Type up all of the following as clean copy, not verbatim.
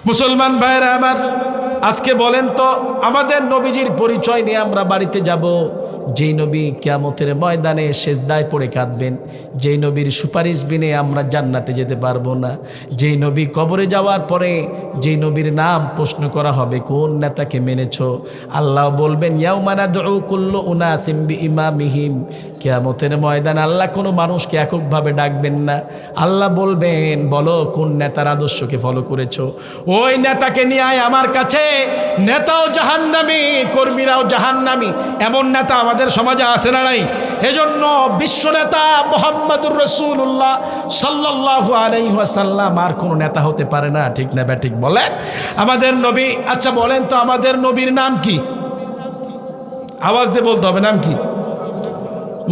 মুসলমান ভাইরা আমার, আজকে বলেন তো আমাদের নবীজির পরিচয় নিয়ে আমরা বাড়িতে যাব, যেই নবী কিয়ামতের ময়দানে সেজদায় পড়ে কাঁদবেন, যেই নবীর সুপারিশ বিনে আমরা জান্নাতে যেতে পারবো না, যেই নবী কবরে যাওয়ার পরে যেই নবীর নাম প্রশ্ন করা হবে কোন নেতাকে মেনেছো, আল্লাহ বলবেন ইয়াউমা নাদউ কুল্লু উনাসিম বিইমামিহিম। কিয়ামতের ময়দানে আল্লাহ কোনো মানুষকে এককভাবে ডাকবেন না, আল্লাহ বলবেন বলো কোন নেতার আদর্শকে ফলো করেছো, ওই নেতাকে নিয়ে আয় আমার কাছে। নেতাও জাহান্নামী, কর্মীরাও জাহান্নামী, এমন নেতা আমাদের সমাজে আছে না নাই? এজন্য বিশ্ব নেতা মুহাম্মদুর রাসূলুল্লাহ সাল্লাল্লাহু আলাইহি ওয়াসাল্লাম আর কোনো নেতা হতে পারে না, ঠিক না ব্যাঠিক বলেন? আমাদের নবী, আচ্ছা বলেন তো আমাদের নবীর নাম কি? আওয়াজ দিয়ে বলতে হবে, নাম কি?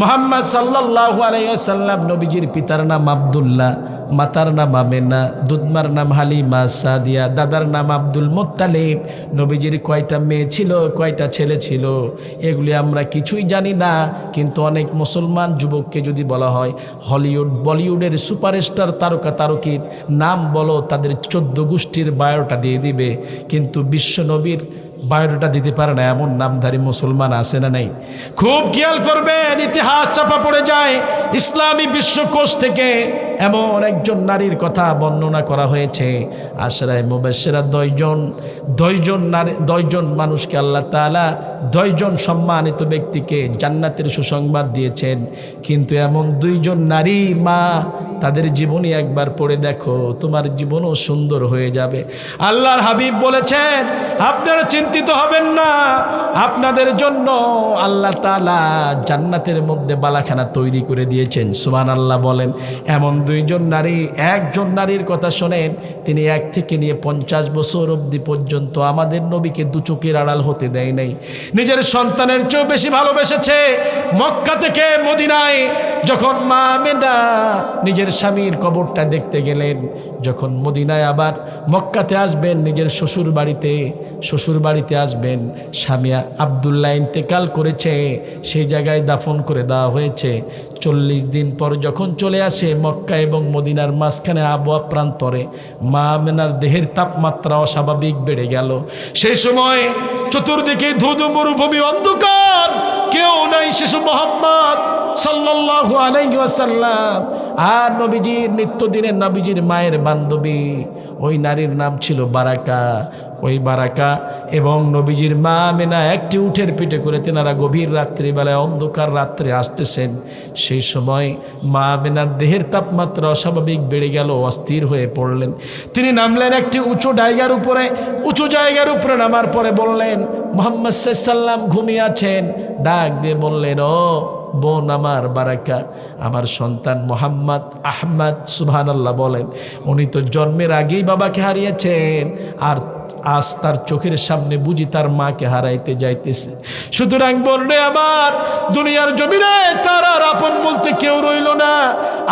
মুহাম্মদ সাল্লাল্লাহু আলাইহি ওয়াসাল্লাম। নবীজির পিতার নাম আব্দুল্লাহ, মাতার নাম আমেনা, দুধমার নাম হালিমা সাদিয়া, দাদার নাম আব্দুল মুত্তালিব। নবীজির কয়টা মেয়ে ছিল, কয়টা ছেলে ছিল, এগুলি আমরা কিছুই জানি না। কিন্তু অনেক মুসলমান যুবককে যদি বলা হয় হলিউড বলিউডের সুপারস্টার তারকা তারকির নাম বলো, তাদের 14 গোষ্ঠীর বায়োটা দিয়ে দিবে, কিন্তু বিশ্ব নবীর বায়োডাটা দিতে পারে না, এমন নামধারী মুসলমান আছে না নাই? খুব খেয়াল করবেন, ইতিহাস চাপা পড়ে যায়। ইসলামী বিশ্বকোষ থেকে এমন একজন নারীর কথা বর্ণনা করা হয়েছে, আশরায়ে মুবাশশিরা 10জন মানুষকে আল্লাহ তাআলা 10 জন সম্মানিত ব্যক্তিকে জান্নাতের সুসংবাদ দিয়েছেন, কিন্তু এমন 2 জন নারী মা, তাদের জীবনী একবার পড়ে দেখো, তোমার জীবনও সুন্দর হয়ে যাবে। আল্লাহর হাবিব বলেছেন আপনারা চিন্তিত হবেন না, আপনাদের জন্য আল্লাহ তাআলা জান্নাতের মধ্যে বালাখানা তৈরি করে দিয়েছেন। সুবহানাল্লাহ বলেন। এমন 2 জন নারী, একজন নারীর কথা শোনেন, তিনি 1 থেকে নিয়ে 50 বছর অবধি পর্যন্ত আমাদের নবীকে 2 চোখের আড়াল হতে দেয় নাই, নিজের সন্তানের চেয়েও বেশি ভালোবেসেছে। মক্কা থেকে মদিনায় যখন মা আমেনা নিজের স্বামীর কবরটা দেখতে গেলেন, যখন মদিনায় আবার মক্কাতে আসবেন, নিজের শ্বশুর বাড়িতে আসবেন, স্বামী আব্দুল্লাহ ইন্তেকাল করেছে, সেই জায়গায় দাফন করে দেওয়া হয়েছে। 40 দিন পর যখন চলে আসে মক্কা এবং মদিনার মাঝখানে আবহাওয়া প্রান্তরে, মা আমেনার দেহের তাপমাত্রা অস্বাভাবিক বেড়ে গেল। সেই সময় চতুর্দিকে ধুধু মরুভূমি, অন্ধকার, কেউ নাই, শিশু মুহাম্মদ সাল্লাল্লাহু আলাইহি ওয়াসাল্লাম আর নবীজির নিত্যদিনের নবীজির মায়ের বান্ধবী, ওই নারীর নাম ছিল বারাকা। ওই বারাকা এবং নবীজির মা আমেনা একটি উটের পিঠে করে তেনারা গভীর রাত্রিবেলায় অন্ধকার রাত্রে আসতেছেন। সেই সময় মা আমেনার দেহের তাপমাত্রা অস্বাভাবিক বেড়ে গেল, অস্থির হয়ে পড়লেন। তিনি নামলেন একটি উঁচু জায়গার উপরে নামার পরে বললেন মুহাম্মদ সাল্লাল্লাহু আলাইহি ওয়াসাল্লাম ঘুমিয়ে আছেন। ডাক দিয়ে বললেন, ও বোন আমার বারাকা, আমার সন্তান মোহাম্মদ আহমদ, সুবহানাল্লাহ বলেন। উনি তো জন্মের আগেই বাবাকে হারিয়েছেন, আর আজ তার চোখের সামনে বুঝি তার মাকে হারাইতে যাইতেছে। সুতরাং বললে আমার দুনিয়ার জমিনে তার আর আপন বলতে কেউ রইল না,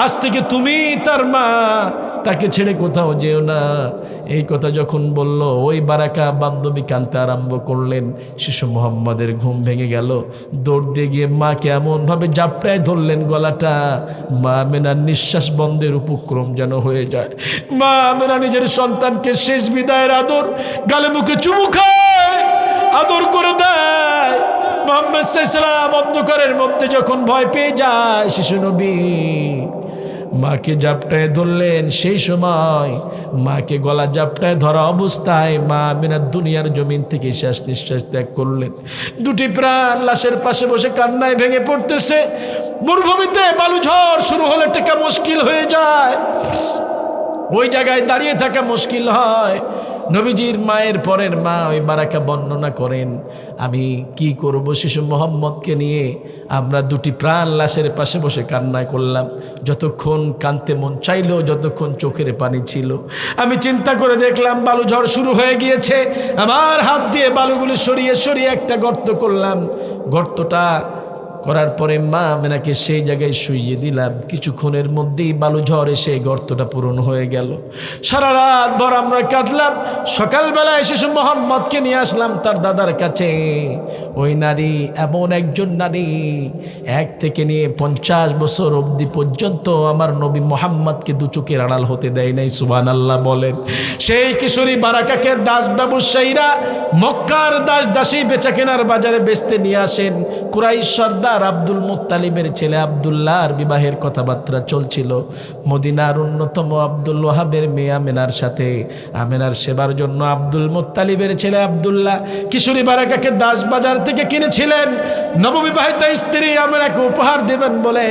আজ থেকে তুমি তার মা, তাকে ছেড়ে কোথাও যেও না। এই কথা যখন বলল, ওই বারাকা বান্ধবী কাঁদতে আরম্ভ করলেন। শিশু মোহাম্মদের ঘুম ভেঙে গেল, দৌড় দিয়ে গিয়ে মাকে এমনভাবে জাপটায় ধরলেন গলাটা, মা আমেনার নিঃশ্বাস বন্ধের উপক্রম যেন হয়ে যায়। মা আমেনা নিজের সন্তানকে শেষ বিদায়ের আদর গালে মুখে চুমু খায়, আদর করে দেয়। মুহাম্মদ সাল্লাল্লাহু আলাইহি ওয়াসাল্লাম অন্ধকারের মধ্যে যখন ভয় পেয়ে যায়, শিশু নবী মাকে জাপটায় ধরলেন। সেই সময় মাকে গলা জাপটায় ধরা অবস্থায় মা আমেনা দুনিয়ার জমিন থেকে শেষ নিঃশ্বাস ত্যাগ করলেন। 2টি প্রাণ লাশের পাশে বসে কান্নায় ভেঙে পড়তেছে। মরুভূমিতে বালু ঝড় শুরু হলে টেকা মুশকিল হয়ে যায়, ওই জায়গায় দাঁড়িয়ে থাকা মুশকিল হয়। নবীজির মায়ের পরের মা ওই বারাকা বর্ণনা করেন, আমি কি করব শিশু মোহাম্মদকে নিয়ে, আমরা 2টি প্রাণ লাশের পাশে বসে কান্না করলাম। যতক্ষণ কাঁদতে মন চাইল, যতক্ষণ চোখের পানি ছিল। আমি চিন্তা করে দেখলাম বালু ঝড় শুরু হয়ে গিয়েছে। আমার হাত দিয়ে বালুগুলি সরিয়ে একটা গর্ত করলাম। গর্তটা করার পরে মা আমেনাকে সেই জায়গায় শুইয়ে দিলাম। কিছুক্ষণের মধ্যেই বালু ঝড় এসে গর্তটা পূরণ হয়ে গেল। সারা রাত ভর আমরা কাঁদলাম। সকালবেলায় শিশু মোহাম্মদকে নিয়ে আসলাম তার দাদার কাছে। ওই নারী এমন একজন নারী, 1 থেকে নিয়ে 50 বছর অবধি পর্যন্ত আমার নবী মোহাম্মদকে দু চোখের আড়াল হতে দেয় নাই। সুবহানাল্লাহ বলেন। সেই কিশোরী বারাকাকে দাস ব্যবসায়ীরা মক্কার দাস দাসী বেচা কেনার বাজারে বেচতে নিয়ে আসেন। কুরাইশ সর্দার আব্দুল মুত্তালিবের ছেলে আব্দুল্লাহর বিবাহের কথাবার্তা চলছিল। মদিনার অন্যতম আব্দুল ওয়াহাবের মেয়ে আমেনার সাথে। আমেনার সেবার জন্য আব্দুল মুত্তালিবের ছেলে আব্দুল্লাহ কিশোরী বারাকাকে দাস বাজার থেকে কিনেছিলেন। নববিবাহিতা স্ত্রী আমেনাকে উপহার দেবেন বলে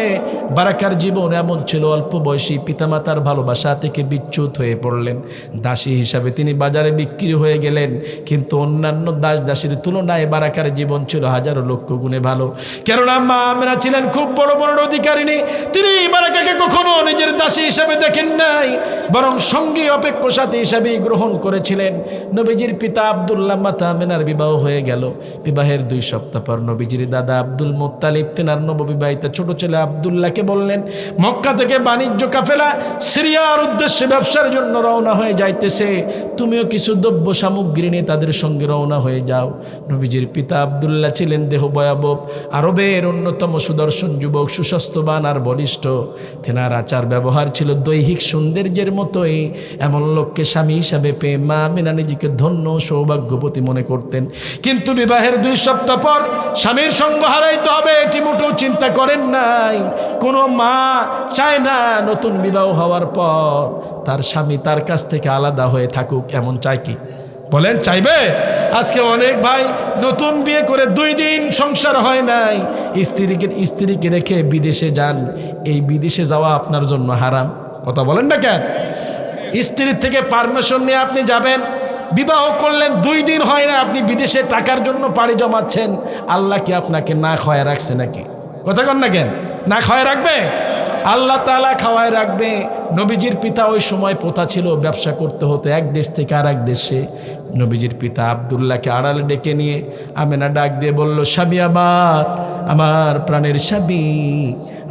বারাকার জীবন এমন ছিল, অল্প বয়সী পিতামাতার ভালোবাসা থেকে বিচ্যুত হয়ে পড়লেন। দাসী হিসাবে তিনি বাজারে বিক্রি হয়ে গেলেন। কিন্তু অন্যান্য দাস দাসীর তুলনায় বারাকার জীবন ছিল হাজারো লক্ষ গুণে ভালো। কেননা মা আমেনা ছিলেন খুব বড় বড় অধিকারিণী। তিনি বারাকাকে কখনো নিজের দাসী হিসাবে দেখেন নাই, বরং সঙ্গী অপেক্ষ সাথী হিসাবেই গ্রহণ করেছিলেন। নবীজির পিতা আব্দুল্লাহ মাতা আমেনার বিবাহ হয়ে গেল। বিবাহের 2 সপ্তাহ পর নবীজির দাদা আব্দুল মুত্তালিব তেনার নববিবাহিতা ছোট ছেলে আব্দুল্লাহকে বললেন, মক্কা থেকে বাণিজ্য কাফেলা সিরিয়ার উদ্দেশ্যে ব্যবসার জন্য রওনা হয়ে যাইতেছে, তুমিও কিছু দ্রব্য সামগ্রী নিয়ে তাদের সঙ্গে রওনা হয়ে যাও। নবীজির পিতা আব্দুল্লাহ ছিলেন দেহ ভয়াবহ, আরবের অন্যতম সুদর্শন যুবক, সুস্বাস্থ্যবান আর বলিষ্ঠ। তেনার আচার ব্যবহার ছিল দৈহিক সৌন্দর্যের মতোই। এমন লোককে স্বামী হিসাবে পেয়ে মা আমেনা নিজেকে ধন্য সৌভাগ্যবতী মনে করতেন। কিন্তু বিবাহের 2 সপ্তাহ পর স্বামীর সঙ্গ হারাইতে হবে এটি মোটেও চিন্তা করেন নাই। কোনো মা চায় না নতুন বিবাহ হওয়ার পর তার স্বামী তার কাছ থেকে আলাদা হয়ে থাকুক, এমন চায় কি? বলেন চাইবে? আজকে অনেক ভাই নতুন বিয়ে করে 2 দিন সংসার হয় নাই, স্ত্রীকে রেখে বিদেশে যান। এই বিদেশে যাওয়া আপনার জন্য হারাম। কথা বলেন না কেন? স্ত্রীর থেকে পারমিশন নিয়ে আপনি যাবেন, বিবাহ করলেন 2 দিন হয় না, আপনি বিদেশে টাকার জন্য পাড়ি জমাচ্ছেন। আল্লাহ কি আপনাকে না খাওয়ায় রাখছে নাকি? কথা কন না কেন? না খাওয়ায় রাখবে? আল্লাহ তাআলা খাওয়ায় রাখবে। নবীজির পিতা ওই সময় প্রথা ছিল ব্যবসা করতে হতো এক দেশ থেকে আর এক দেশে। নবীজির পিতা আব্দুল্লাহকে আড়ালে ডেকে নিয়ে আমেনা ডাক দিয়ে বলল, স্বামী আমার প্রাণের স্বামী,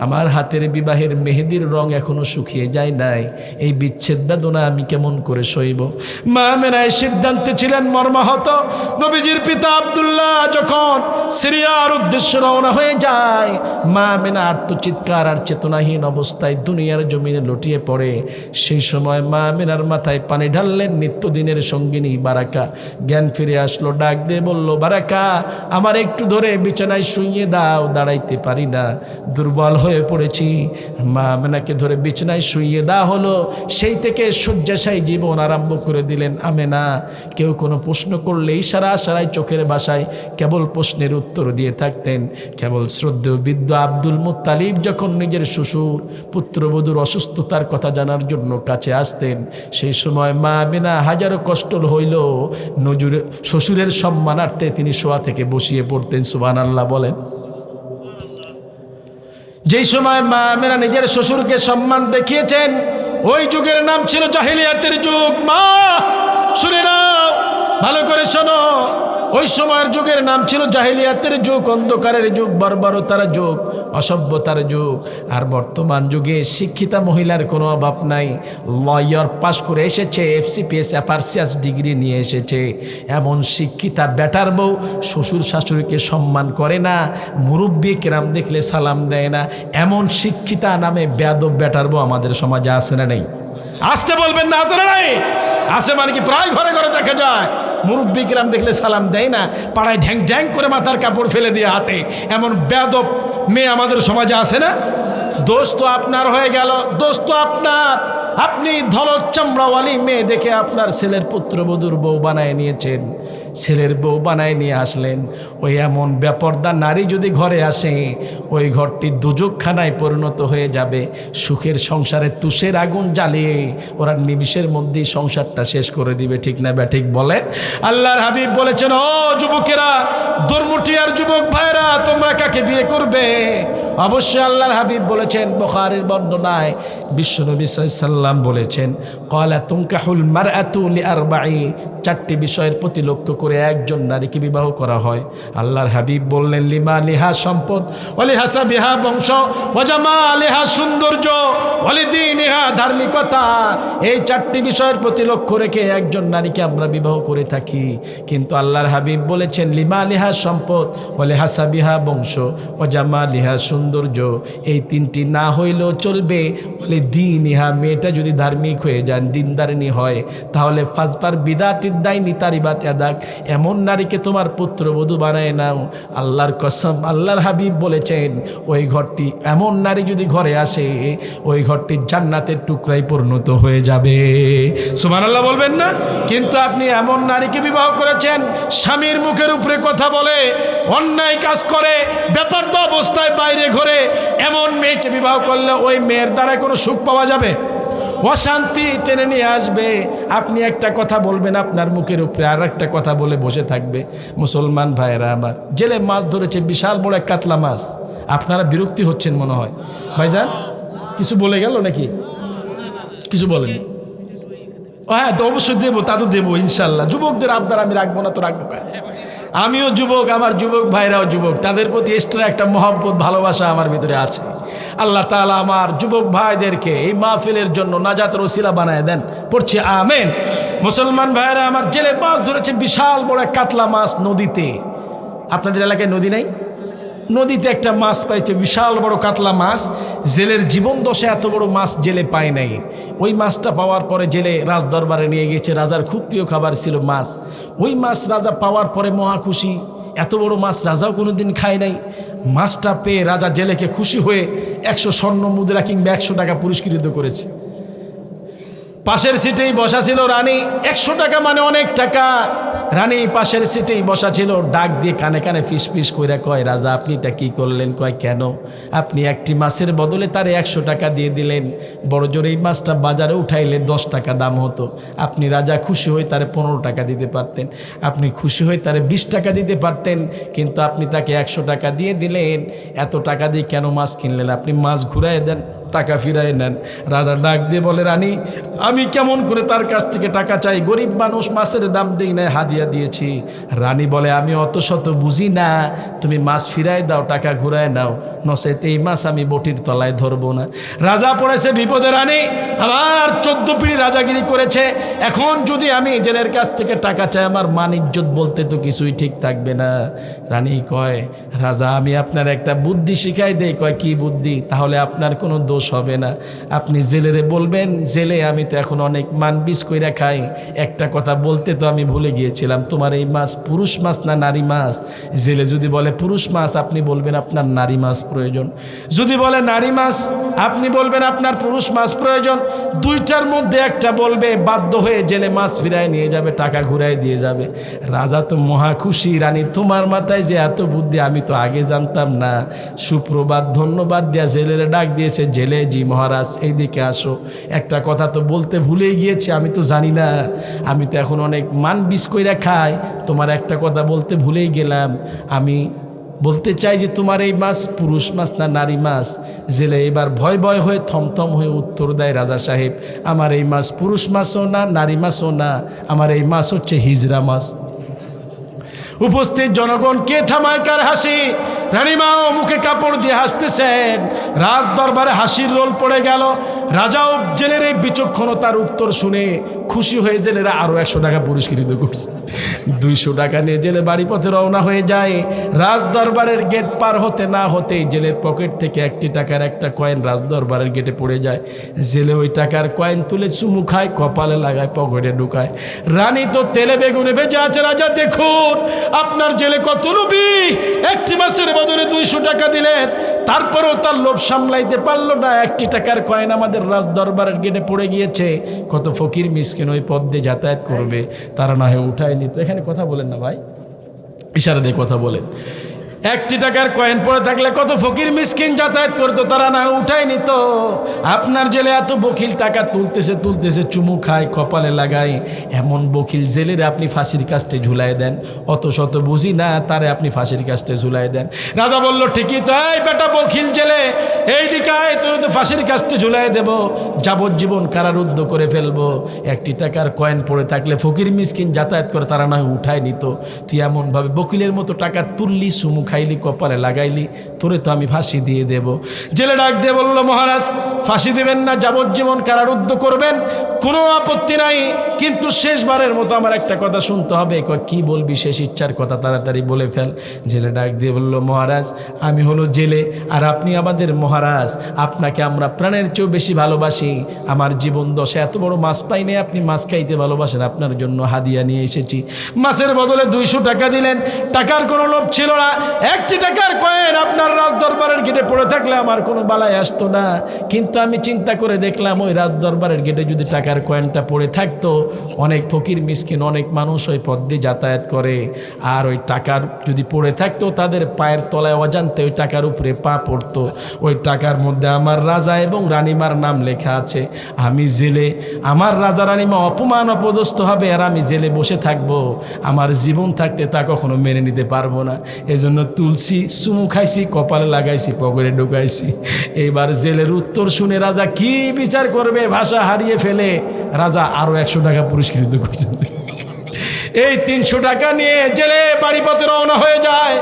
আমার হাতের বিবাহের মেহেদির রং এখনো শুকিয়ে যায় নাই, এই বিচ্ছেদ বেদনা আমি কেমন করে সইব? মা আমেনা এই সিদ্ধান্তে ছিলেন মর্মাহত। নবীজির পিতা আব্দুল্লাহ যখন সিরিয়ার উদ্দেশ্যে রওনা হয়ে যায়, মা আমেনা আর্তচিৎকার আর চেতনাহীন অবস্থায় দুনিয়ার জমিনে লুটিয়ে পড়ে। সেই সময় মা আমেনার মাথায় পানি ঢাললেন নিত্যদিনের সঙ্গিনী বারাকা। জ্ঞান ফিরে আসলো, ডাক দিয়ে বলল, বারাকা আমার একটু ধরে বিছানায় শুইয়ে দাও, দাঁড়াইতে পারি না, দুর্বল হয়ে পড়েছি। মা আমেনাকে ধরে বিছানায় শুইয়ে দেওয়া হলো। সেই থেকে শয্যাশায়ী জীবন আরম্ভ করে দিলেন আমেনা। কেউ কোনো প্রশ্ন করলে ইশারায় চোখের ভাষায় কেবল প্রশ্নের উত্তর দিয়ে থাকতেন। কেবল শ্রদ্ধেয় বৃদ্ধ আব্দুল মুত্তালিব যখন নিজের শ্বশুর পুত্রবধূর অসুস্থতার কথা জানার জন্য কাছে আসতেন, সেই সময় মা আমেনা হাজারো কষ্ট হইল শ্বশুরের সম্মানার্থে তিনি শোয়া থেকে বসিয়ে পড়তেন। সুবহানাল্লাহ বলেন। যেই সময় মা আমেনা নিজের শ্বশুরকে সম্মান দেখিয়েছেন, ওই যুগের নাম ছিল জাহিলিয়াতের যুগ। মা শুনে নাও, ভালো করে শোনো, ওই সময়ের যুগের নাম ছিল জাহিলিয়াতের যুগ, অন্ধকারের যুগ, বর্বরতার যুগ, অসভ্যতার যুগ। আর বর্তমান যুগে শিক্ষিতা মহিলার কোনো অভাব নাই। লয়ার পাশ করে এসেছে, FCPS FRCS ডিগ্রি নিয়ে এসেছে। এমন শিক্ষিতা বেটার বউ শ্বশুর শাশুড়িকে সম্মান করে না, মুরব্বী কেরাম দেখলে সালাম দেয় না। এমন শিক্ষিতা নামে বেয়াদব বেটার বউ আমাদের সমাজে আছে না নেই? আসতে বলবেন না, আছে না নাই? আছে মানে কি? প্রায় ঘরে ঘরে দেখা যায়। মুরব্বী কিরাম দেখলে সালাম দেয় না, পাড়ায় ঢ্যাং ঢ্যাং করে মাথার কাপড় ফেলে দিয়ে হাঁটে। এমন বেয়াদব মেয়ে আমাদের সমাজে আছে না? দোষ তো আপনার হয়ে গেল, দোষ তো আপনার। আপনি ধলস চামড়াওয়ালি মেয়ে দেখে আপনার ছেলের পুত্রবধূর বউ বানায় নিয়েছেন, ছেলের বউ বানায় নিয়ে আসলেন। ওই এমন বেপরদা নারী যদি ঘরে আসে, ওই ঘরটি দুজকখানায় পরিণত হয়ে যাবে। সুখের সংসারে তুষের আগুন জ্বালিয়ে ওরা নিমিষের মধ্যেই সংসারটা শেষ করে দিবে। ঠিক না ব্যাঠিক বলেন? আল্লাহর হাবিব বলেছেন, ও যুবকেরা, দুর্মুটিয়ার যুবক ভাইরা, তোমরা কাকে বিয়ে করবে? অবশ্যই আল্লাহর হাবিব বলেছেন, বুখারীর বর্ণনায় বিশ্বনবী সাল্লাল্লাহু আলাইহি সাল্লাম বলেছেন, ক্বালা তুনকাহুল মারআতু লিআরবাঈ, চারটি বিষয়ের প্রতি লক্ষ্য করে একজন নারীকে বিবাহ করা হয়। আল্লাহর হাবিব বললেন, লিমালিহা সম্পদ, ওয়ালিহাসাবিহা বংশ, ওয়াজামালিহা সৌন্দর্য, ওয়ালিদীনিহা ধার্মিকতা। এই চারটি বিষয়ের প্রতি লক্ষ্য রেখে একজন নারীকে আমরা বিবাহ করে থাকি। কিন্তু আল্লাহর হাবিব বলেছেন, লিমালিহা সম্পদ, ওয়ালিহাসাবিহা বংশ, ওয়াজামালিহা সৌন্দর্য, এই তিনটি না হইলেও চলবে। ওয়ালিদীনিহা, মেয়েটা যদি ধার্মিক হয়ে যান, দিনদারিনী হয়, তাহলে ফাজবার বিদাতিদ দাইনি তারিবাত ইয়াদাক, এমন নারীকে তোমার পুত্রবধূ বানায় নাও। আল্লাহর কসম, আল্লাহর হাবিব বলেছেন, ওই ঘরটি, এমন নারী যদি ঘরে আসে, ওই ঘরটি জান্নাতের টুকরায় পরিণত হয়ে যাবে। সুবহানাল্লাহ বলবেন না? কিন্তু আপনি এমন নারীকে বিবাহ করেছেন, স্বামীর মুখের উপরে কথা বলে, অন্যায় কাজ করে, বেপরোয়া অবস্থায় বাইরে ঘোরে, এমন মেয়েকে বিবাহ করলে ওই মেয়ের দ্বারা কোনো সুখ পাওয়া যাবে? অশান্তি টেনে নিয়ে আসবে। আপনি একটা কথা বলবেন, আপনার মুখের উপরে আর একটা কথা বলে বসে থাকবে। মুসলমান ভাইয়েরা আমার, জেলে মাছ ধরেছে, বিশাল বড় এক কাতলা মাছ। আপনারা বিরক্তি হচ্ছেন মনে হয়। ভাইজান কিছু বলে গেল নাকি? কিছু বলেন? হ্যাঁ, তো অবশ্যই দেবো, তা তো দেবো ইনশাল্লাহ। যুবকদের আবদার আমি রাখবো না তো রাখবো কেন? আমিও যুবক, আমার যুবক ভাইরাও যুবক, তাদের প্রতি এক্সট্রা একটা মহব্বত, ভালোবাসা আমার ভিতরে আছে। আল্লাহ তাআলা আমার যুবক ভাইদেরকে এই মাহফিলের জন্য নাজাতের ওসিলা বানায় দেন, পড়ছি আমিন। মুসলমান ভাইরা আমার, জেলে মাছ ধরেছে, বিশাল বড় এক কাতলা মাছ নদীতে। আপনাদের এলাকায় নদী নাই? নদীতে একটা মাছ পাইছে, বিশাল বড় কাতলা মাছ। জেলের জীবন দশে এত বড় মাছ জেলে পায় নাই। ওই মাছটা পাওয়ার পরে জেলে রাজ দরবারে নিয়ে গেছে, রাজার খুব প্রিয় খাবার ছিল মাছ। ওই মাছ রাজা পাওয়ার পরে মহা খুশি, এত বড় মাছ রাজাও কোনোদিন খায় নাই। মাছটা পেয়ে রাজা জেলেকে খুশি হয়ে 100 স্বর্ণ মুদ্রা কিংবা 100 টাকা পুরস্কৃত করেছে। পাশের সিটেই বসা ছিল রানী, 100 টাকা মানে অনেক টাকা। রানী পাশের সিটেই বসা ছিল, ডাক দিয়ে কানে কানে ফিস ফিস কইরা কয়, রাজা আপনি এটা কী করলেন? কয় কেন? আপনি একটি মাছের বদলে তারে 100 টাকা দিয়ে দিলেন। বড় জোরে এই মাছটা বাজারে উঠাইলে 10 টাকা দাম হতো। আপনি রাজা খুশি হয়ে তারে 15 টাকা দিতে পারতেন, আপনি খুশি হয়ে তারে 20 টাকা দিতে পারতেন, কিন্তু আপনি তাকে 100 টাকা দিয়ে দিলেন। এত টাকা দিয়ে কেন মাছ কিনলেন? আপনি মাছ ঘুরাই দেন, টাকা ফিরাই নেন। রাজা ডাক দিয়ে বলে, রানী আমি কেমন করে তার কাছ থেকে টাকা চাই? গরিব মানুষ, মাছের দাম দিই না, হাদিয়া দিয়েছি। রানী বলে, আমি অত শত বুঝি না, তুমি মাছ ফিরাই দাও, টাকা ঘুরায় নাও, নচেত এই মাছ আমি বটির তলায় ধরবো না। রাজা পড়েছে বিপদে। রানী আমার 14 পিঁড়ি রাজাগিরি করেছে, এখন যদি আমি জেলের কাছ থেকে টাকা চাই, আমার মান ইজ্জত বলতে তো কিছুই ঠিক থাকবে না। রানী কয়, রাজা আমি আপনার একটা বুদ্ধি শিখাই দেই। কয় কি বুদ্ধি? তাহলে আপনার কোনো দোষ হবে না। আপনি জেলেরে বলবেন, জেলে আমি তো এখন অনেক মানবিস কইরা খাই, একটা কথা বলতে তো আমি ভুলে গিয়েছিলাম, তোমার এই মাছ পুরুষ মাছ না নারী মাছ? জেলে যদি বলে পুরুষ মাছ, আপনি বলবেন আপনার নারী মাছ প্রয়োজন। যদি বলে নারী মাছ, আপনি বলবেন আপনার পুরুষ মাছ প্রয়োজন। দুইটার মধ্যে একটা বলবে, বাধ্য হয়ে জেলে মাছ ফিরায় নিয়ে যাবে, টাকা ঘুরাই দিয়ে যাবে। রাজা তো মহা খুশি। রানী তোমার মাথায় যে এত বুদ্ধি, আমি তো আগে জানতাম না। সুপ্রভাত, ধন্যবাদ দিয়া জেলের ডাক দিয়েছে। জেলে, জি মহারাজ এইদিকে আসো, একটা কথা তো বলতে ভুলেই গিয়েছি, আমি তো জানি না, আমি তো এখন অনেক মান বিষ কইরা খাই, তোমার একটা কথা বলতে ভুলেই গেলাম। আমি বলতে চাই যে তোমার এই মাছ পুরুষ মাছ না নারী মাছ? জেলে এবার ভয় ভয় হয়ে থমথম হয়ে উত্তর দেয়, রাজা সাহেব আমার এই মাছ পুরুষ মাছও না নারী মাছও না, আমার এই মাছ হচ্ছে হিজড়া মাছ। উপস্থিত জনগণ কে থামায় কার হাসি? রানীমাও মুখে কাপড় দিয়ে হাসতেছেন। রাজ দরবারে হাসির রোল পড়ে গেল। রাজাও জেলের এই বিচক্ষণতার উত্তর শুনে খুশি হয়ে জেলেরা আরও 100 টাকা পুরস্কৃত করছে। 200 টাকা নিয়ে জেলে বাড়ি পথে রওনা হয়ে যায়। রাজ দরবারের গেট পার হতে না হতেই জেলের পকেট থেকে 1 টাকার একটা কয়েন রাজ দরবারের গেটে পড়ে যায়। জেলে ওই টাকার কয়েন তুলে চুমু খায়, কপালে লাগায়, পকেটে ঢুকায়। রানী তো তেলে বেগুনে ভেজে আছে। রাজা দেখুন আপনার জেলে কত লোভী, একটি মাছের বদলে 200 টাকা দিলেন, তারপরেও তার লোভ সামলাইতে পারলো না। 1 টাকার কয়েন আমাদের রাজ দরবারের গেটে পড়ে গিয়েছে। কত ফকির মিসকিন ওই পথ দিয়ে যাতায়াত করবে, তারা না হয়ে উঠায় নিত। এখানে কথা বলেন না ভাই, ইশারা দিয়ে কথা বলেন। একটি টাকার কয়েন পড়ে থাকলে কত ফকির মিসকিন যাতায়াত করতো, তারা না উঠায় নিত। আপনার জেলে এত বখিল টাকা তুলতেছে চুমু খায়, কপালে লাগায়। এমন বখিল জেলের আপনি ফাঁসির কাস্টে ঝুলাই দেন, অত শত বুঝি না তারে আপনি ফাঁসির কাস্টে ঝুলাই দেন। রাজা বলল, ঠিকই তো, এই বেটা বখিল জেলে, এই দিকে আয়, তোর তো ফাঁসির কাস্টে ঝুলাই দেব, যাবজ্জীবন কারারুদ্ধ করে ফেলবো। একটি টাকার কয়েন পড়ে থাকলে ফকির মিসকিন যাতায়াত করে, তারা না উঠায় নিত। তুই এমনভাবে বকিলের মতো টাকা তুললি, চুমু খাইলি, কপালে লাগাইলি, তোরে তো আমি ফাঁসি দিয়ে দেব। জেলে ডাক দিয়ে বলল, মহারাজ ফাঁসি দেবেন না, যাবজ্জীবন কারারুদ্ধ করবেন, কোনো আপত্তি নাই, কিন্তু শেষবারের মতো আমার একটা কথা শুনতে হবে। কি বলবি? শেষ ইচ্ছার কথা তাড়াতাড়ি বলে ফেল। জেলে ডাক দিয়ে বলল, মহারাজ আমি হলো জেলে, আর আপনি আমাদের মহারাজ, আপনাকে আমরা প্রাণের চেয়েও বেশি ভালোবাসি। আমার জীবন দশা এত বড় মাছ পাই নাই, আপনি মাছ খাইতে ভালোবাসেন, আপনার জন্য হাদিয়া নিয়ে এসেছি। মাছের বদলে 200 টাকা দিলেন, টাকার কোনো লোভ ছিল না। একটি টাকার কয়েন আপনার রাজ দরবারের গেটে পড়ে থাকলে আমার কোনো বালাই আসতো না, কিন্তু আমি চিন্তা করে দেখলাম ওই রাজ দরবারের গেটে যদি টাকার কয়েনটা পড়ে থাকতো, অনেক ফকির মিসকিন, অনেক মানুষ ওই পথ দিয়ে যাতায়াত করে, আর ওই টাকার যদি পড়ে থাকতো তাদের পায়ের তলায় অজান্তে ওই টাকার উপরে পা পড়তো। ওই টাকার মধ্যে আমার রাজা এবং রানীমার নাম লেখা আছে। আমি জেলে, আমার রাজা রানীমা অপমান অপদস্থ হবে, আর আমি জেলে বসে থাকবো, আমার জীবন থাকতে তা কখনো মেনে নিতে পারবো না। এজন্য তুলসী, চুমু খাইছি, কপালে লাগাইছি, পকেটে ঢুকাইছি। এইবার জেলের উত্তর শুনে রাজা কি বিচার করবে, ভাষা হারিয়ে ফেলে। রাজা আরো 100 টাকা পুরস্কৃত করছে। এই 300 টাকা নিয়ে জেলে বাড়ি পথে রওনা হয়ে যায়।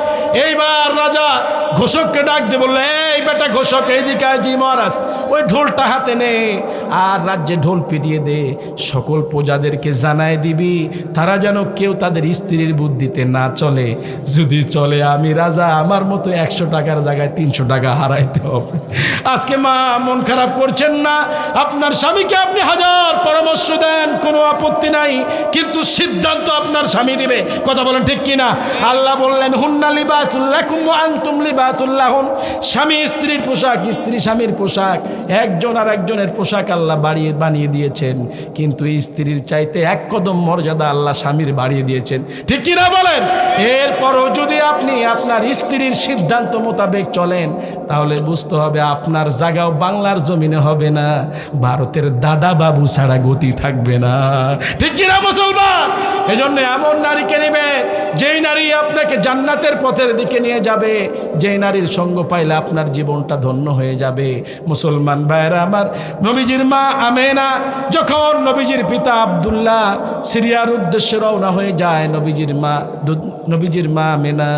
এইবার রাজা ঘোষককে ডাক দিয়ে বললো, এই বেটা ঘোষক, এইদিকে আয়। জি মহারাজ। ওই ঢোলটা হাতে নে, আর রাজ্যে ঢোল পিটিয়ে দে, সকল প্রজাদেরকে জানায় দিবি, তারা যেন কেউ তাদের স্ত্রীর বুদ্ধিতে না চলে। যদি চলে আমি রাজা, আমার মতো 100 টাকার জায়গায় 300 টাকা হারাইতে হবে। আজকে মা মন খারাপ করছেন না, আপনার স্বামীকে আপনি 1000 পরামর্শ দেন, কোনো আপত্তি নাই, কিন্তু সিদ্ধান্ত আপনার স্বামী দিবে। কথা বলেন ঠিক কিনা? আল্লাহ বললেন, হুন্না লিবাসুল লাকুম ওয়া আনতুম লিবাসুল লাহুন। স্বামী স্ত্রীর পোশাক, স্ত্রী স্বামীর পোশাক, একজন আর একজনের পোশাক আল্লাহ বানিয়ে দিয়েছেন, কিন্তু স্ত্রীর চাইতে 1 কদম মর্যাদা আল্লাহ স্বামীর বাড়িয়ে দিয়েছেন। ঠিক কিনা বলেন? এরপরও যদি আপনি আপনার স্ত্রীর সিদ্ধান্ত মোতাবেক চলেন, তাহলে বুঝতে হবে আপনার জায়গাও বাংলার জমিনে হবে না, ভারতের দাদা বাবু ছাড়া গতি থাকবে না। ঠিক কিনা মুসলমান? এজন্য এমন নারীকে নেবেন যেই নারী আপনাকে জান্নাতের পথের দিকে নিয়ে যাবে, যেই নারীর সঙ্গ পাইলে আপনার জীবনটা ধন্য হয়ে যাবে। মুসলমান ভাইয়েরা আমার, নবীজির মা আমেনা যখন নবীজির পিতা আব্দুল্লাহ সিরিয়ার উদ্দেশ্যে রওনা হয়ে যায়, নবীজির মা আমেনা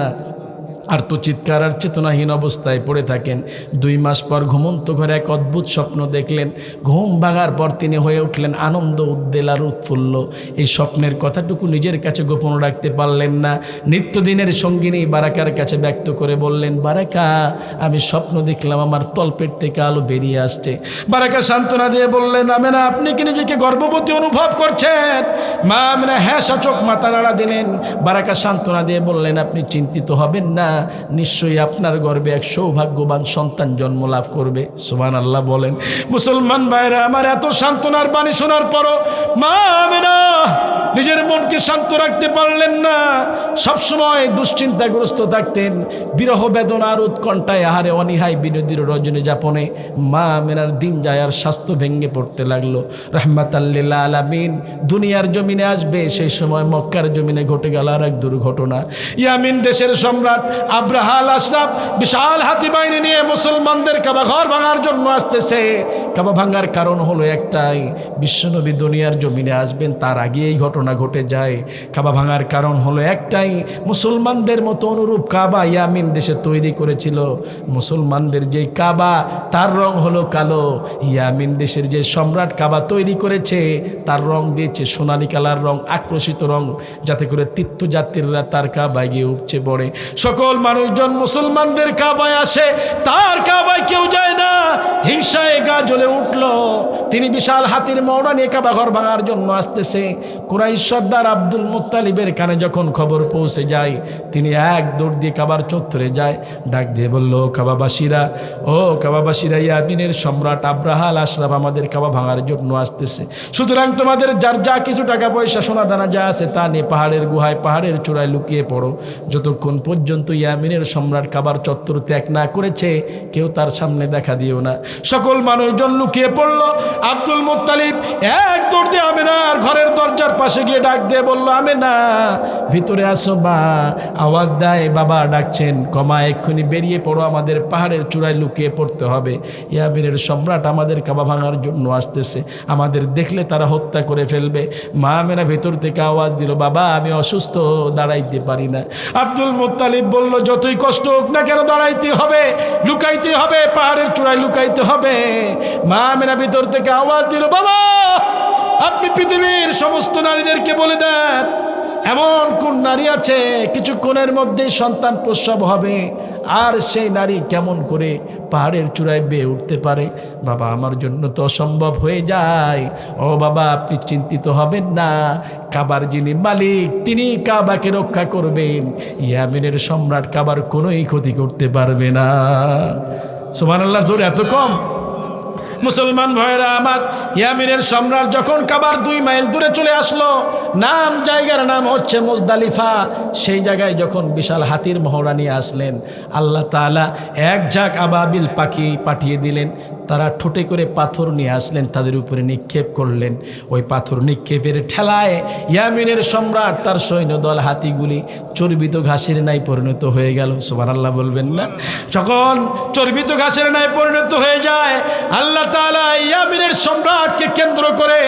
আর তো চিৎকার আর চেতনাহীন অবস্থায় পড়ে থাকেন। 2 মাস পর ঘুমন্ত ঘরে এক অদ্ভুত স্বপ্ন দেখলেন। ঘুম ভাঙার পর তিনি হয়ে উঠলেন আনন্দ, উদ্বেলার উৎফুল্ল। এই স্বপ্নের কথাটুকু নিজের কাছে গোপন রাখতে পারলেন না। নিত্যদিনের সঙ্গিনী বারাকার কাছে ব্যক্ত করে বললেন, বারাকা, আমি স্বপ্ন দেখলাম আমার তলপেট থেকে আলো বেরিয়ে আসছে। বারাকা সান্ত্বনা দিয়ে বললেন, আমেনা, আপনি কি নিজেকে গর্ভবতী অনুভব করছেন? মা আমেনা হ্যাঁ সচক মাথা নাড়া দিলেন। বারাকা সান্ত্বনা দিয়ে বললেন, আপনি চিন্তিত হবেন না, নিশ্চয়ই আপনার গর্ভে এক সৌভাগ্যবান সন্তান জন্ম লাভ করবে। সুবহানাল্লাহ বলেন। মুসলমান ভাইরা আমার, এত সান্ত্বনার বাণী শোনার পরও মা আমেনা নিজের মনকে শান্ত রাখতে পারলেন না। সবসময় দুশ্চিন্তাগ্রস্ত থাকতেন, বিরহ বেদনার উৎকণ্ঠায়, আহারে অনীহায় বিনোদীর রজনী যাপনে মা আমেনার দিন যায় আর স্বাস্থ্য ভেঙে পড়তে লাগলো। রাহমাতাল লিল আলামিন দুনিয়ার জমিনে আসবে, সেই সময় মক্কার জমিনে ঘটে গেল আর এক দুর্ঘটনা। ইয়ামিন দেশের সম্রাট আব্রাহা আল আশরাফ বিশাল হাতি বাহিনী নিয়ে মুসলমানদের কাবা ঘর ভাঙার জন্য আসতেছে। কাবা ভাঙার কারণ হলো একটাই, বিশ্বনবী দুনিয়ার জমিনে আসবেন, তার আগে এই ঘটনা ঘটে যায়। কাবা ভাঙার কারণ হলো একটাই, মুসলমানদের মতো অনুরূপ কাবা ইয়ামিন দেশে তৈরি করেছিল। মুসলমানদের যে কাবা তার রং হলো কালো, ইয়ামিন দেশের যে সম্রাট কাবা তৈরি করেছে তার রং দিয়েছে সোনালী কালার রং, আক্রোশিত রং, যাতে করে তীর্থযাত্রীরা তার কাবায় গিয়ে উপচে পড়ে। সকল মানুষজন মুসলমানদের কাবায় আসে, তার কাবায় কেউ যায় না। হিংসায় গা জ্বলে উঠল। তিনি বিশাল হাতির মওড়া নিয়ে কাবা ঘর ভাঙার জন্য আসতেছে। কুরাইশ সর্দার আব্দুল মুত্তালিবের কানে যখন খবর পৌঁছে যায়, তিনি এক দৌড় দিয়ে কাবার চত্বরে যায়, ডাক দিয়ে বলল, কাবাবাসীরা, ও কাবাবাসীরা, ইয়ামিনের সম্রাট আব্রাহা আল আশরাফ আমাদের কাবা ভাঙার জন্য আসতেছে। সুতরাং তোমাদের যার যা কিছু টাকা পয়সা সোনা দানা যা আছে তা নিয়ে পাহাড়ের গুহায়, পাহাড়ের চূড়ায় লুকিয়ে পড়ো। যতক্ষণ পর্যন্ত ইয়ামিনের সম্রাট কাবার চত্বর ত্যাগ না করেছে কেউ তার সামনে দেখা দিও না। সকল মানুষজন লুকিয়ে পড়ল। আব্দুল মুত্তালিব এক দৌড় দিয়ে আমেনার ঘরের দরজার পাশে গিয়ে ডাক দিয়ে বলল, আমেনা ভিতরে আসো মা। আওয়াজ দেয়, বাবা ডাকছেন, কমা এক্ষুনি বেরিয়ে পড়ো, আমাদের পাহাড়ের চূড়ায় লুকিয়ে পড়তে হবে। ইয়ামিনের সম্রাট আমাদের কাবা ভাঙার জন্য আসতেছে, আমাদের দেখলে তারা হত্যা করে ফেলবে। মা আমেনা ভেতর থেকে আওয়াজ দিল, বাবা আমি অসুস্থ, দাঁড়াইতে পারি না। আব্দুল মুত্তালিব বলল, যতই কষ্ট হোক না কেন দাঁড়াইতে হবে, লুকাইতে হবে, পাহাড়ের চূড়ায় লুকাইতে হবে। মা আমেনা ভিতর থেকে আওয়াজ দিল, বাবা আপনি পৃথিবীর সমস্ত নারীদেরকে বলে দেন এমন কোন নারী আছে কিছুক্ষণের মধ্যেই সন্তান প্রসব হবে, আর সেই নারী কেমন করে পাহাড়ের চূড়ায় বেয়ে উঠতে পারে? বাবা আমার জন্য তো অসম্ভব হয়ে যায়। ও বাবা আপনি চিন্তিত হবেন না, কাবার যিনি মালিক তিনি কাবাকে রক্ষা করবেন, ইয়ামিনের সম্রাট কাবার কোনোই ক্ষতি করতে পারবে না। সুবহানাল্লাহ, জোরে এত কম? মুসলমান ভাইরা আমার, ইয়ামিনের সম্রাট যখন কাবার 2 মাইল দূরে চলে আসলো, জায়গার নাম হচ্ছে মুজদালিফা, সেই জায়গায় যখন বিশাল হাতির মহড়া নিয়ে আসলেন, আল্লাহ তাআলা এক ঝাঁক আবাবিল পাখি পাঠিয়ে দিলেন। তারা ঠোঁটে করে পাথর নিয়ে আসলেন, তাদের উপরে নিক্ষেপ করলেন। ওই পাথর নিক্ষেপের ঠেলায় ইয়ামিনের সম্রাট তার সৈন্যদল হাতিগুলি চর্বিত ঘাসের নাই পরিণত হয়ে গেল। সুবহানাল্লাহ বলবেন না? যখন চর্বিত ঘাসের নাই পরিণত হয়ে যায়, আল্লাহ তাআলা ইয়ামিনের সম্রাটকে কেন্দ্র করে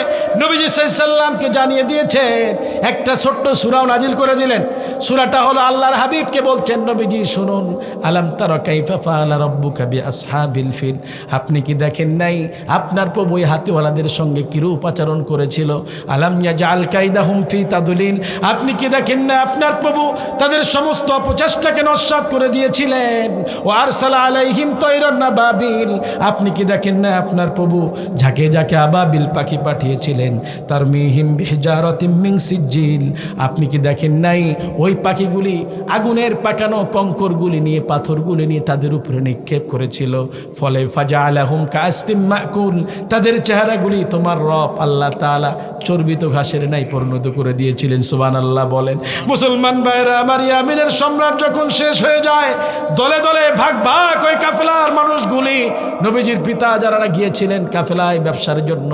নবীজি সাল্লাল্লাহু আলাইহি সাল্লামকে জানিয়ে দিয়েছেন, একটা ছোট্ট সূরাও নাজিল করে দিলেন। সূরাটা হলো আল্লাহর হাবিবকে বলছেন, নবীজি শুনুন, আলাম তারা কাইফা ফাআলা রাব্বুকা বিআসহাবিল ফিল, আপনি কি দেখেন নাই আপনার প্রভু এই হাতিওয়ালাদের সঙ্গে কিরূপ আচরণ করেছিল? আলাম ইয়াজআল কাইদাহুম ফি তাদলিল, আপনি কি দেখেন না আপনার প্রভু তাদের সমস্ত অপচেষ্টাকে নস্যাৎ করে দিয়েছিলেন? ওয়া আরসালা আলাইহিম তায়রান নাবাবিল, আপনি কি দেখেন না আপনার প্রভু ঝাঁকে ঝাঁকে আবাবিল পাখি পাঠিয়েছিলেন? তারমিহিম বিহিজারাতিম মিন সিজিল, আপনি কি দেখেন নাই ওই পাখিগুলি আগুনের পাকানো কঙ্করগুলি নিয়ে, পাথরগুলি নিয়ে তাদের উপরে নিক্ষেপ করেছিল, ফলে ফাজআলাহুম কাসফিম মাকুল, তাদের চেহারাগুলি তোমার রব আল্লাহ তাআলা চর্বিত ঘাসের নাই পরিণত করে দিয়েছিলেন। সুবহানাল্লাহ বলেন। মুসলমান ভাইরা আমার, ইয়ামিনের সম্রাট যখন শেষ হয়ে যায়, দলে দলে ভাগ ভাগ ওই কাফেলার মানুষগুলি, নবীজির পিতা যারা গিয়েছিলেন কাফেলায় ব্যবসার জন্য,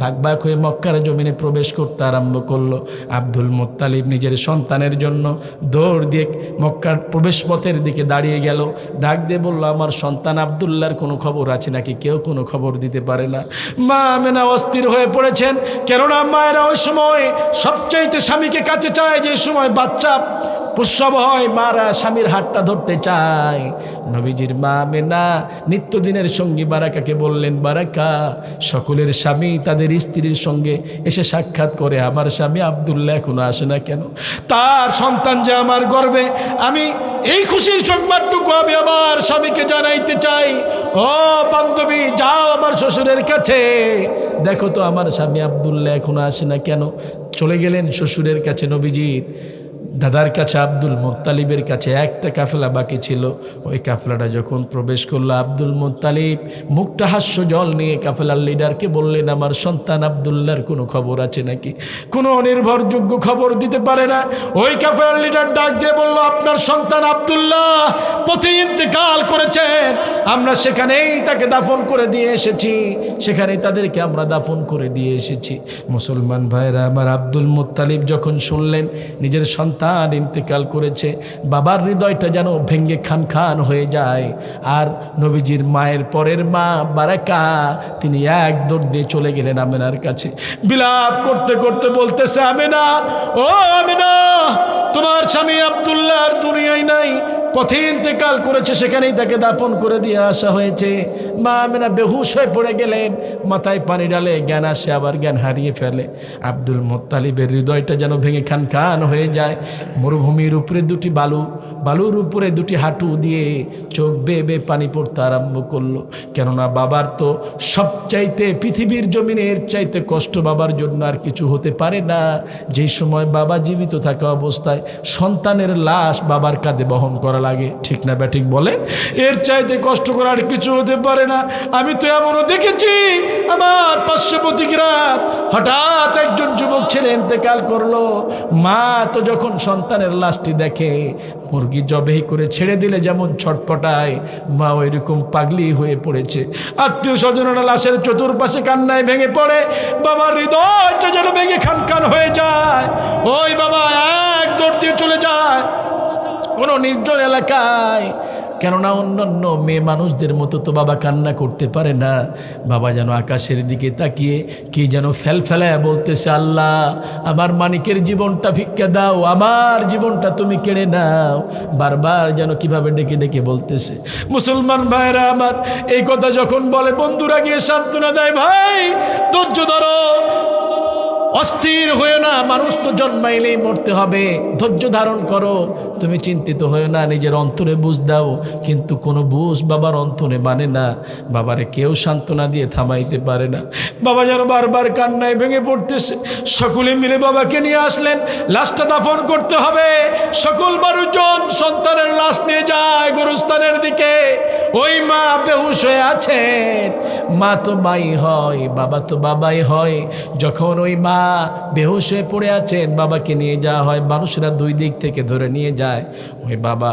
ভাগ ভাগ হয়ে মক্কার জমিনে প্রবেশ করতে আরম্ভ করলো। আব্দুল মুত্তালিব নিজের সন্তানের জন্য দৌড় দিয়ে মক্কার প্রবেশ পথের দিকে দাঁড়িয়ে গেল, ডাক দিয়ে বলল, আমার সন্তান আব্দুল্লাহর কোনো খবর আছে নাকি? কেউ কোনো খবর দিতে পারে না। মা আমেনা অস্থির হয়ে পড়েছেন, কেননা মায়েরা ওই সময় সবচাইতে স্বামীকে কাছে চায়, যে সময় বাচ্চা প্রসব হয় মারা স্বামীর হাতটা ধরতে চায়। নবীজির মা আমেনা নিত্যদিনের সঙ্গী বারাকাকে বললেন, বারাকা সকলের স্বামী তাদের স্ত্রীর সঙ্গে এসে সাক্ষাৎ করে, আমার স্বামী আব্দুল্লাহ এখনো আসে না কেন? তার সন্তান যে আমার গর্বে, আমি এই খুশির সংবাদটুকু আমি আমার স্বামীকে জানাইতে চাই। ও বান্ধবী যাও আমার শ্বশুরের কাছে, দেখো তো আমার স্বামী আব্দুল্লাহ এখনো আসে না কেন? চলে গেলেন শ্বশুরের কাছে। নবীজির দাদার কাছে আব্দুল মুত্তালিবের কাছে একটা কাফেলা বাকি ছিল। ওই কাফেলাটা যখন প্রবেশ করলো, আব্দুল মুত্তালিব মুখটা হাস্য জল নিয়ে কাফেলার লিডারকে বললেন, আমার সন্তান আব্দুল্লাহর কোনো খবর আছে নাকি? কোনো নির্ভরযোগ্য খবর দিতে পারে না। ওই কাফেলার লিডার ডাক দিয়ে বলল, আপনার সন্তান আব্দুল্লাহ পথে ইন্তেকাল করেছেন, আমরা সেখানেই তাকে দাফন করে দিয়ে এসেছি, সেখানেই তাদেরকে আমরা দাফন করে দিয়ে এসেছি। মুসলমান ভাইরা আমার, আব্দুল মুত্তালিব যখন শুনলেন নিজের সন্তান ইন্তেকাল করেছে, বাবার হৃদয়টা যেন ভেঙ্গে খান খান হয়ে যায়। আর নবীজির মায়ের পরের মা বারাকা, তিনি এক দৌড় দিয়ে চলে গেলেন আমেনার কাছে, বিলাপ করতে করতে বলতেছে, আমেনা ও আমেনা, তোমার স্বামী আব্দুল্লাহ আর দুনিয়ায় নাই, পথে ইন্তেকাল করেছে, সেখানেই তাকে দাফন করে দিয়ে আসা হয়েছে। মা আমেনা বেহুশ হয়ে পড়ে গেলেন, মাথায় পানি ডালে জ্ঞান আসে, আবার জ্ঞান হারিয়ে ফেলে। আব্দুল মুত্তালিবের হৃদয়টা যেন ভেঙে খান খান হয়ে যায়। মরুভূমির উপরে দুটি বালুর উপরে দুটি হাঁটু দিয়ে চোখ বেয়ে বেয়ে পানি পড়তে আরম্ভ করলো। কেননা বাবার তো সবচাইতে পৃথিবীর জমিনে এর চাইতে কষ্ট বাবার জন্য আর কিছু হতে পারে না। যেই সময় বাবা জীবিত থাকা অবস্থায় সন্তানের লাশ বাবার কাঁধে বহন করা লাগে, ঠিক না ব্যাঠিক বলেন? এর চাইতে কষ্ট করার কিছু হতে পারে না। আমি তো এমনও দেখেছি, আমার পার্শ্ববর্তী গ্রাম, হঠাৎ একজন যুবক ছেলে ইন্তেকাল করলো, মা তো যখন সন্তানের লাশটি দেখে মুরগি মুরগি জবেহি করে ছেড়ে দিলে যেমন ছটপটায়, মা ওইরকম পাগলি হয়ে পড়েছে। আত্মীয় স্বজনরা লাশের চতুর্পাশে কান্নায় ভেঙে পড়ে, বাবার হৃদয়টা যেন ভেঙে খান খান হয়ে যায়। ওই বাবা এক দৌড় দিয়ে চলে যায় কোনো নির্জন এলাকায়, কেননা অন্যান্য মেয়ে মানুষদের মতো তো বাবা কান্না করতে পারে না। বাবা যেন আকাশের দিকে তাকিয়ে কি যেন ফেলায় বলতেছে, আল্লাহ আমার মানিকের জীবনটা ভিক্ষা দাও, আমার জীবনটা তুমি কেড়ে নাও। বারবার যেন কিভাবে ডেকে ডেকে বলতেছে। মুসলমান ভাইরা আমার, এই কথা যখন বলে বন্ধুরা গিয়ে সান্ত্বনা দেয়, ভাই ধৈর্য ধরো, অস্থির হয়ে না, মানুষ তো জন্মাইলেই মরতে হবে, ধৈর্য ধারণ করো, তুমি চিন্তিত হয়ে না, নিজের অন্তরে বুঝ দাও। কিন্তু কোনো বুঝ বাবার অন্তরে মানে না, বাবারে কেউ সান্ত্বনা দিয়ে থামাইতে পারে না। বাবা যেন বারবার কান্নায় ভেঙে পড়তেছে। সকলে মিলে বাবাকে নিয়ে আসলেন, লাশটা দাফন করতে হবে। সকল মানুষজন সন্তানের লাশ নিয়ে যায় গোরস্থানের দিকে। ওই মা বেহুশ হয়ে আছেন, মা তো মাই হয়, বাবা তো বাবাই হয়। যখন ওই মা বেহুশ হয়ে পড়ে আছেন, বাবাকে নিয়ে যাওয়া হয়, মানুষেরা দুই দিক থেকে ধরে নিয়ে যায়। ওই বাবা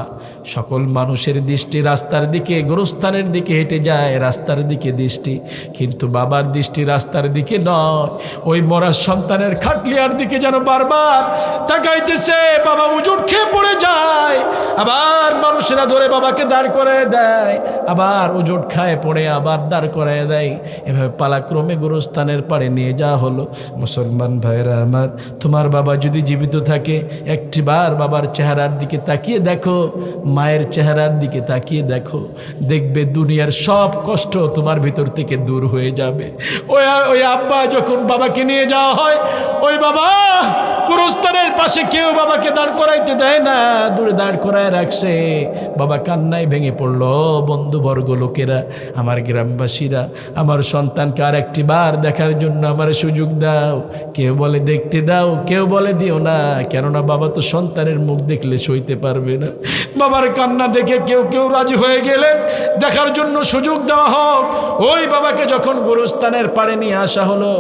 সকল মানুষের দৃষ্টি রাস্তার দিকে, গোরস্থানের দিকে হেঁটে যায়, রাস্তার দিকে দৃষ্টি, কিন্তু বাবার দৃষ্টি রাস্তার দিকে নয়, ওই মরা সন্তানের খাটলিয়ার দিকে যেন বারবার তাকাইতেছে। বাবা উজুট খেয়ে পড়ে যায়, আবার মানুষেরা ধরে বাবাকে দাঁড় করে দেয়, আবার উজুট খায় পড়ে আবার দাঁড় করে দেয়। এভাবে পালাক্রমে গোরস্থানের পাড়ে নিয়ে যাওয়া হলো। মুসলমান ভাইরা আমার, তোমার বাবা যদি জীবিত থাকে, একটিবার বাবার চেহারার দিকে তাকিয়ে দেখো, মায়ের চেহারার দিকে তাকিয়ে দেখো, দেখবে দুনিয়ার সব কষ্ট তোমার ভিতর থেকে দূর হয়ে যাবে। ওই আব্বা যখন বাবাকে নিয়ে যাওয়া হয়, ওই বাবা গোরস্থানের পাশে কেউ বাবাকে দাঁড় করাইতে দেয় না, দূরে দাঁড় করায় রাখছে। বাবা কান্নায় ভেঙে পড়ল। বন্ধুবর্গ, লোকেরা, আমার গ্রামবাসীরা, আমার সন্তানকে আর একটি বার দেখার জন্য আমার সুযোগ দাও। কেউ বলে দেখতে দাও, কেউ বলে দিও না, কেননা বাবা তো সন্তানের মুখ দেখলে সইতে পারবে না। বাবার কান্না দেখে কেউ কেউ রাজি হয়ে গেলেন, দেখার জন্য সুযোগ দেওয়া হোক। ওই বাবাকে যখন গোরস্থানের পাড়ে নিয়ে আসা হলো,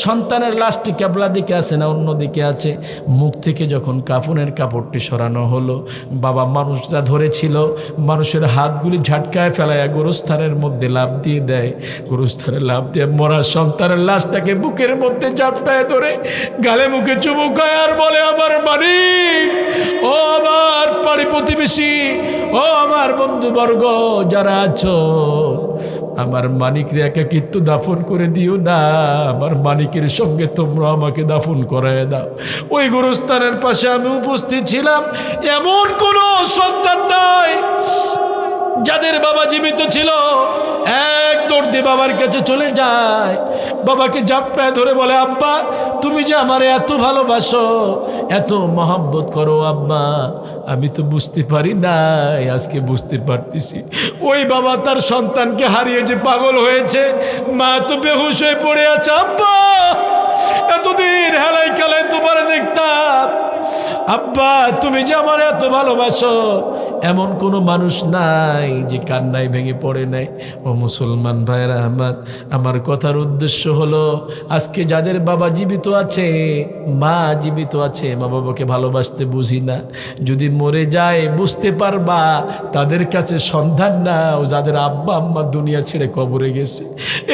সন্তানের লাশটি কেবলা দিকে আছে না অন্য দিকে আছে, মুখ থেকে যখন কাফনের কাপড়টি সরানো হলো, বাবা মানুষরা ধরেছিল, মানুষের হাতগুলি ঝাটকায় ফেলায় গোরস্থানের মধ্যে লাফ দিয়ে দেয়। গোরস্থানে লাফ দিয়ে মরা সন্তানের লাশটাকে বুকের মধ্যে ঝাপটায় ধরে গালে মুখে চুমুকায় আর বলে, আমার মানিক, ও আমার পাড়ি প্রতিবেশী, ও আমার বন্ধুবর্গ যারা আছো, আমার মানিকের একাকিত্ব দাফন করে দিও না, আমার মানিকের সঙ্গে তোমরা আমাকে দাফন করায় দাও। ওই গোরস্থানের পাশে আমি উপস্থিত ছিলাম, এমন কোনো সন্তান নাই যাদের বাবা জীবিত ছিল। এক দৌড় দিয়ে বাবার কাছে চলে যায়, বাবাকে জাপটায় ধরে বলে, আব্বা তুমি যে আমার এত ভালোবাসো, এত মহব্বত করো আব্বা, আমি তো বুঝতে পারি নাই, আজকে বুঝতে পারতেছি। ওই বাবা তার সন্তানকে হারিয়ে যে পাগল হয়েছে, মা তো বেহুশ হয়ে পড়ে আছে। আব্বা এতদিন হেলাই খেলায় তোমার দেখতাম, আব্বা তুমি যে আমার এত ভালোবাসো, এমন কোনো মানুষ নাই যে কান্নায় ভেঙে পড়ে নাই। ও মুসলমান ভাইরা আমার কথার উদ্দেশ্য হলো, আজকে যাদের বাবা জীবিত আছে, মা জীবিত আছে, মা বাবাকে ভালোবাসতে বুঝি না, যদি মরে যায় বুঝতে পারবা তাদের কাছে সন্ধান নাও যাদের আব্বা আম্মা দুনিয়া ছেড়ে কবরে গেছে।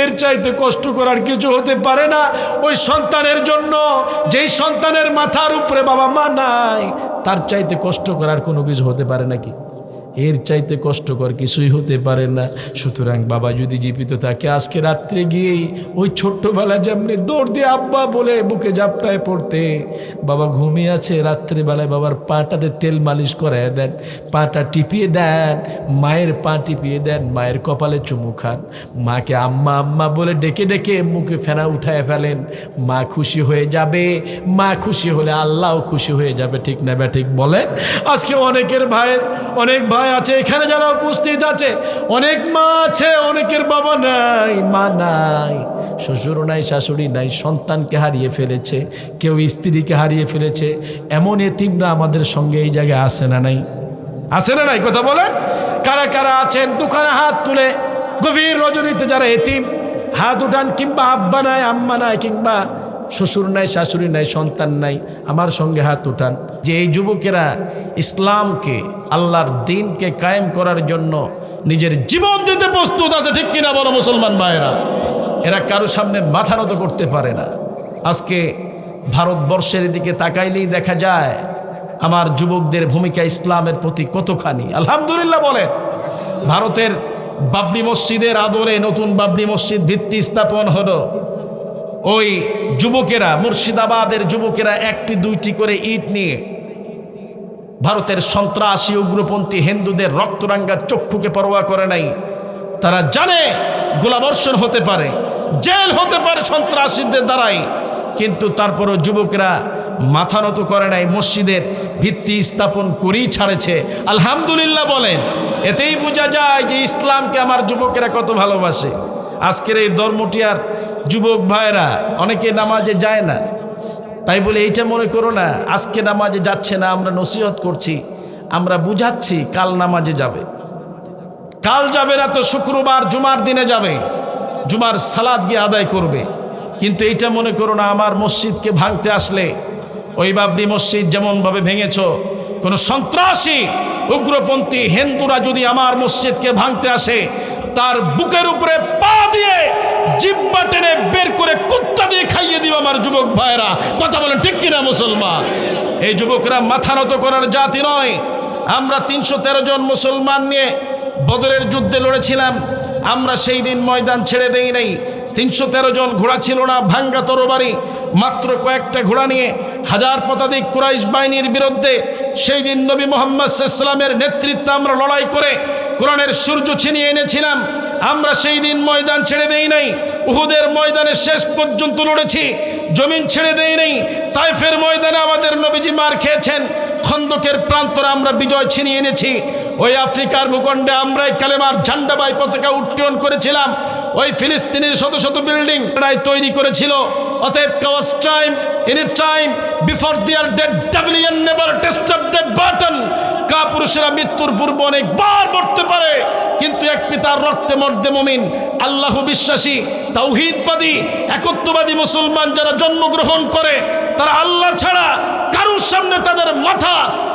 এর চাইতে কষ্ট করার কিছু হতে পারে না ওই সন্তানের জন্য। যেই সন্তানের মাথার উপরে বাবা মা নাই, তার চাইতে কষ্ট করার কোনো কিছু হতে পারে নাকি? এর চাইতে কষ্টকর কিছুই হতে পারে না। সুতরাং বাবা যদি জীবিত থাকে, আজকে রাত্রে গিয়েই ওই ছোট্টবেলা যেমনি দৌড় দিয়ে আব্বা বলে বুকে জাপটায় পড়তে, বাবা ঘুমিয়ে আছে, রাত্রেবেলায় বাবার পাটাতে তেল মালিশ করায় দেন, পাটা টিপিয়ে দেন, মায়ের পা টিপিয়ে দেন, মায়ের কপালে চুমু খান, মাকে আম্মা আম্মা বলে ডেকে ডেকে মুখে ফেনা উঠায় ফেলেন। মা খুশি হয়ে যাবে, মা খুশি হলে আল্লাহও খুশি হয়ে যাবে। ঠিক না ঠিক বলেন? আজকে অনেকের অনেক ভাই আছে এখানে যারা উপস্থিত আছে, অনেক মা আছে, অনেকের বাবা নাই, মা নাই, শ্বশুর নাই, শাশুড়ি নাই, সন্তানকে হারিয়ে ফেলেছে, কেউ স্ত্রীকে হারিয়ে ফেলেছে। এমন এতিমরা আমাদের সঙ্গে এই জায়গায় আসে না নাই? আসে না নাই? কথা বলেন, কারা কারা আছেন? দোকানে হাত তুলে গভীর রজনীতে যারা এতিম, হাত উঠান। কিংবা আব্বা নাই, আম্মা নাই, কিংবা শ্বশুর নাই, শাশুড়ি নাই, সন্তান নাই, আমার সঙ্গে হাত উঠান যে এই যুবকেরা ইসলামকে, আল্লাহর দ্বীনকে কায়েম করার জন্য নিজের জীবন দিতে প্রস্তুত আছে। ঠিক কিনা বলো মুসলমান ভাইরা? এরা কারো সামনে মাথা নত করতে পারে না। আজকে ভারতবর্ষের দিকে তাকাইলেই দেখা যায় আমার যুবকদের ভূমিকা ইসলামের প্রতি কতখানি। আলহামদুলিল্লাহ বলেন। ভারতের বাবরি মসজিদের আদলে নতুন বাবরি মসজিদ ভিত্তি স্থাপন হলো। ওই যুবকেরা, মুর্শিদাবাদের যুবকেরা একটি দুইটি করে ইট নিয়ে ভারতের সন্ত্রাসী উগ্রপন্থী হিন্দুদের রক্তরাঙ্গা চক্ষুকে পরোয়া করে নাই। তারা জানে গোলাবর্ষণ হতে পারে, জেল হতে পারে সন্ত্রাসীদের দ্বারাই, কিন্তু তারপরও যুবকরা মাথা নত করে নাই, মসজিদের ভিত্তি স্থাপন করেই ছাড়েছে। আলহামদুলিল্লাহ বলেন। এতেই বোঝা যায় যে ইসলামকে আমার যুবকেরা কত ভালোবাসে। আজকের এই ধর্মটিয়ার যুবক ভাইরা অনেকে নামাজে যায় না, তাই বলে এইটা মনে করো না আজকে নামাজে যাচ্ছে না, আমরা নসিহত করছি, আমরা বুঝাচ্ছি কাল নামাজে যাবে। কাল যাবে না তো শুক্রবার জুমার দিনে যাবে, জুমার সালাত গিয়ে আদায় করবে। কিন্তু এইটা মনে করো না আমার মসজিদকে ভাঙতে আসলে, ওই বাবরি মসজিদ যেমনভাবে ভেঙেছ, কোনো সন্ত্রাসী উগ্রপন্থী হিন্দুরা যদি আমার মসজিদকে ভাঙতে আসে, তার বুকের উপরে পা দিয়ে জিব্বা টেনে বের করে কুত্তা দিয়ে খাইয়ে দিব আমার যুবক ভাইরা। কথা বলেন ঠিক কিনা মুসলমান? এই যুবকরা মাথা নত করার জাতি নয়। আমরা 313 জন মুসলমান নিয়ে বদরের যুদ্ধে লড়েছিলাম। আমরা সেই দিন ময়দান ছেড়ে দেই নাই। 313 জন ঘোড়া ছিল না, ভাঙ্গা তরবারি, মাত্র কয়েকটা ঘোড়া নিয়ে হাজার পতাধিক কুরাইশ বাহিনীর বিরুদ্ধে সেই দিন নবী মুহাম্মদ সাল্লাল্লাহু আলাইহি ওয়াসাল্লামের নেতৃত্বে আমরা লড়াই করে কোরআনের সূর্য ছিনিয়ে এনেছিলাম। আমরা সেই দিন ময়দান ছেড়ে দেই নাই। উহুদের ময়দানে শেষ পর্যন্ত লড়েছি, জমিন ছেড়ে দেই নাই। তায়েফের ময়দানে আমাদের নবীজি মার খেয়েছেন, খন্দকের প্রান্তরে আমরা বিজয় ছিনিয়ে এনেছি। ওই আফ্রিকার ভূখণ্ডে আমরাই কালেমার ঝান্ডাবাই পতাকা উত্তোলন করেছিলাম। ওই ফিলিস্তিনের শত শত বিল্ডিং তৈরি করেছিল। অতএব cowards time any time before their dead the valiant never taste of that but once. কাপুরুষেরা মৃত্যুর পূর্ব অনেকবার মরতে পারে, কিন্তু এক পিতার রক্তে মর্দে মুমিন। আল্লাহ বিশ্বাসী, তাওহীদবাদী, একত্ববাদী মুসলমান যারা জন্মগ্রহণ করে, তারা আল্লাহ ছাড়া কারুর সামনে তাদের মাথা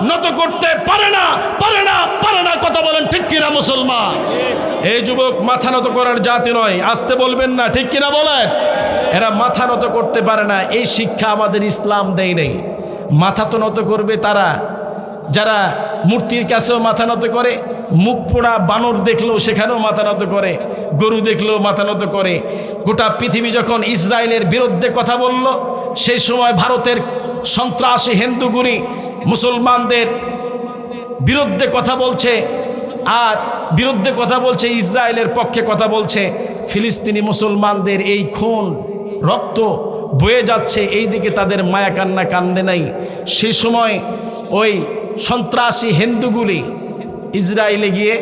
নত করতে পারে না, পারে না, পারে না। কথা বলেন ঠিক কিনা মুসলমান? এই যুবক মাথা নত করার জাতি নয়। আসতে বলবেন না, ঠিক কিনা বলেন? এরা মাথা নত করতে পারে না। এই শিক্ষা আমাদের ইসলাম দেয় নেই। মাথা তো নত করবে তারা যারা মূর্তির কাছেও মাথা নত করে, মুখ পোড়া বানর দেখলেও সেখানেও মাথা নত করে, গরু দেখলেও মাথা নত করে। গোটা পৃথিবী যখন ইসরায়েলের বিরুদ্ধে কথা বলল, সেই সময় ভারতের সন্ত্রাসী হিন্দুগুলি মুসলমানদের বিরুদ্ধে কথা বলছে, আর বিরুদ্ধে কথা বলছে, ইসরায়েলের পক্ষে কথা বলছে। ফিলিস্তিনি মুসলমানদের এই খুন, রক্ত বয়ে যাচ্ছে, এই দিকে তাদের মায়া কান্না কান্দে নাই। সেই সময় ওই সন্ত্রাসী হিন্দুগুলি ইসরায়েলে গিয়ে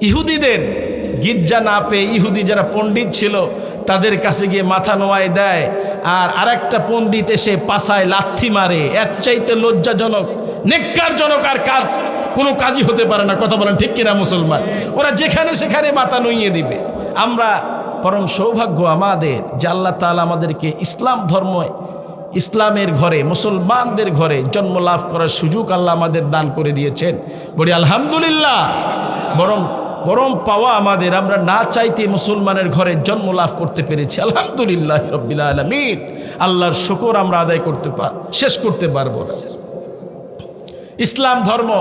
ইহুদিদের গির্জা না পেয়ে, ইহুদি যারা পণ্ডিত ছিল তাদের কাছে গিয়ে মাথা নোয়ায় দেয়, আর আরেকটা পণ্ডিত এসে পাছায় লাথি মারে। এর চাইতে লজ্জাজনক, নেককারজনক আর কাজ কোনো কাজই হতে পারে না। কথা বলেন ঠিক কিনা মুসলমান? ওরা যেখানে সেখানে মাথা নুইয়ে দিবে। আমরা পরম সৌভাগ্য আমাদের যে আল্লাহ তাআলা আমাদেরকে ইসলাম ধর্ম, ইসলামের ঘরে, মুসলমানদের ঘরে জন্ম লাভ করার সুযোগ আল্লাহ আমাদের দান করে দিয়েছেন। বলি আলহামদুলিল্লাহ। বরং পাওয়া আমাদের, আমরা না চাইতে মুসলমানের ঘরে জন্ম লাভ করতে পেরেছি। আলহামদুলিল্লাহ রাব্বিল আলামিন। আল্লাহর শুকর আমরা আদায় করতে শেষ করতে পারবো না। ইসলাম ধর্ম